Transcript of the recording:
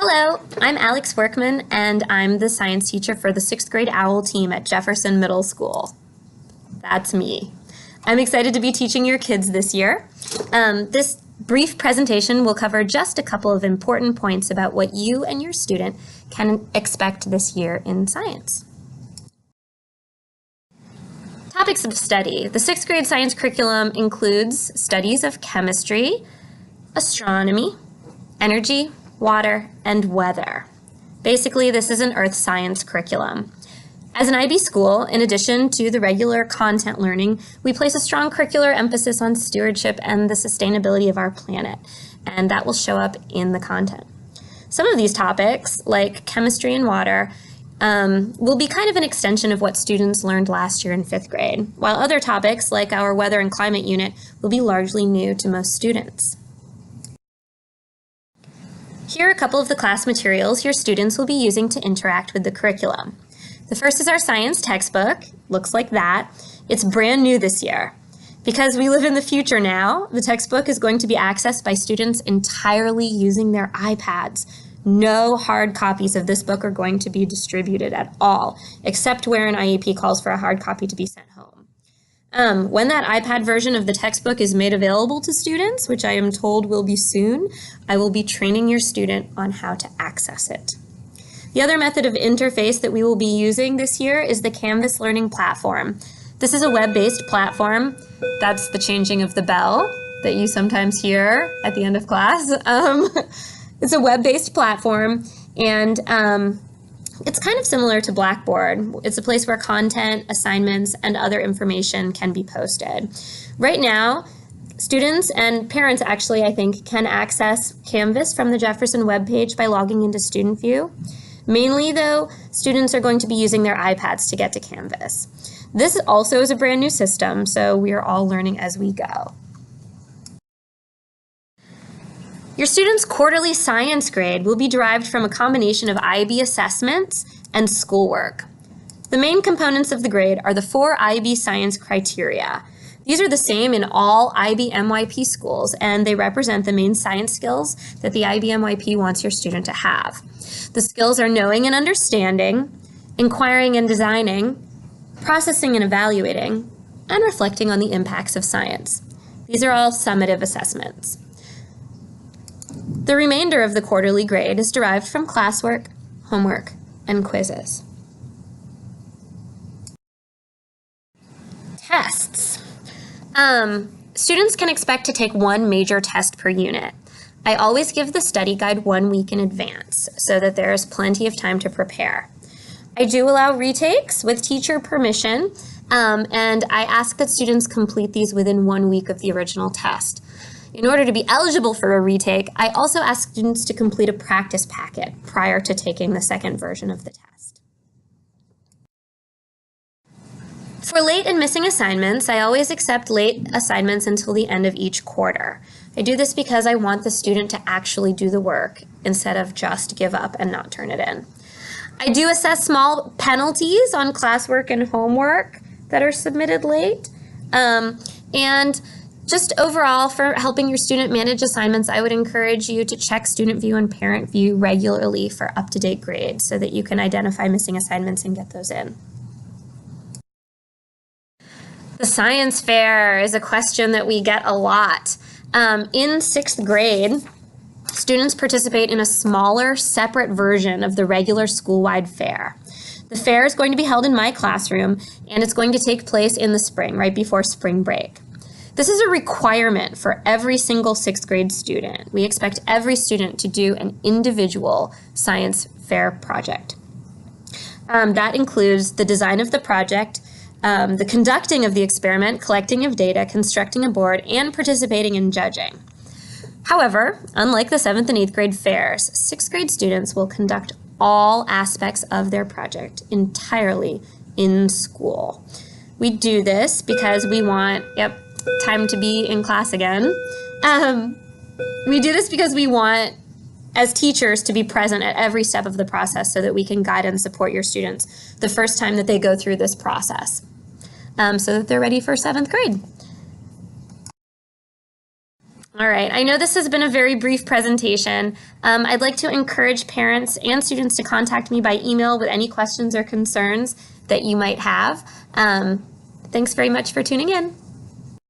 Hello, I'm Alex Workman, and I'm the science teacher for the 6th grade OWL team at Jefferson Middle School. That's me. I'm excited to be teaching your kids this year. This brief presentation will cover just a couple of important points about what you and your student can expect this year in science. Topics of study. The 6th grade science curriculum includes studies of chemistry, astronomy, energy, water, and weather. Basically, this is an earth science curriculum. As an IB school, in addition to the regular content learning, we place a strong curricular emphasis on stewardship and the sustainability of our planet, and that will show up in the content. Some of these topics, like chemistry and water, will be kind of an extension of what students learned last year in 5th grade, while other topics, like our weather and climate unit, will be largely new to most students. Here are a couple of the class materials your students will be using to interact with the curriculum. The first is our science textbook. Looks like that. It's brand new this year. Because we live in the future now, the textbook is going to be accessed by students entirely using their iPads. No hard copies of this book are going to be distributed at all, except where an IEP calls for a hard copy to be sent home. When that iPad version of the textbook is made available to students, which I am told will be soon, I will be training your student on how to access it. The other method of interface that we will be using this year is the Canvas Learning Platform. This is a web-based platform. That's the changing of the bell that you sometimes hear at the end of class. It's a web-based platform, and it's kind of similar to Blackboard. It's a place where content, assignments, and other information can be posted. Right now, students and parents actually, I think, can access Canvas from the Jefferson webpage by logging into Student View. Mainly, though, students are going to be using their iPads to get to Canvas. This also is a brand new system, so we are all learning as we go. Your student's quarterly science grade will be derived from a combination of IB assessments and schoolwork. The main components of the grade are the 4 IB science criteria. These are the same in all IB MYP schools, and they represent the main science skills that the IB MYP wants your student to have. The skills are knowing and understanding, inquiring and designing, processing and evaluating, and reflecting on the impacts of science. These are all summative assessments. The remainder of the quarterly grade is derived from classwork, homework, and quizzes. Tests. Students can expect to take 1 major test per unit. I always give the study guide 1 week in advance so that there is plenty of time to prepare. I do allow retakes with teacher permission, and I ask that students complete these within 1 week of the original test. In order to be eligible for a retake, I also ask students to complete a practice packet prior to taking the second version of the test. For late and missing assignments, I always accept late assignments until the end of each quarter. I do this because I want the student to actually do the work instead of just give up and not turn it in. I do assess small penalties on classwork and homework that are submitted late, and just overall, for helping your student manage assignments, I would encourage you to check Student View and Parent View regularly for up-to-date grades so that you can identify missing assignments and get those in. The science fair is a question that we get a lot. In 6th grade, students participate in a smaller, separate version of the regular school-wide fair. The fair is going to be held in my classroom, and it's going to take place in the spring, right before spring break. This is a requirement for every single 6th grade student. We expect every student to do an individual science fair project. That includes the design of the project, the conducting of the experiment, collecting of data, constructing a board, and participating in judging. However, unlike the 7th and 8th grade fairs, 6th grade students will conduct all aspects of their project entirely in school. We do this because we want, time to be in class again. We do this because we want, as teachers, to be present at every step of the process so that we can guide and support your students the first time that they go through this process, so that they're ready for 7th grade. All right, I know this has been a very brief presentation. I'd like to encourage parents and students to contact me by email with any questions or concerns that you might have. Thanks very much for tuning in.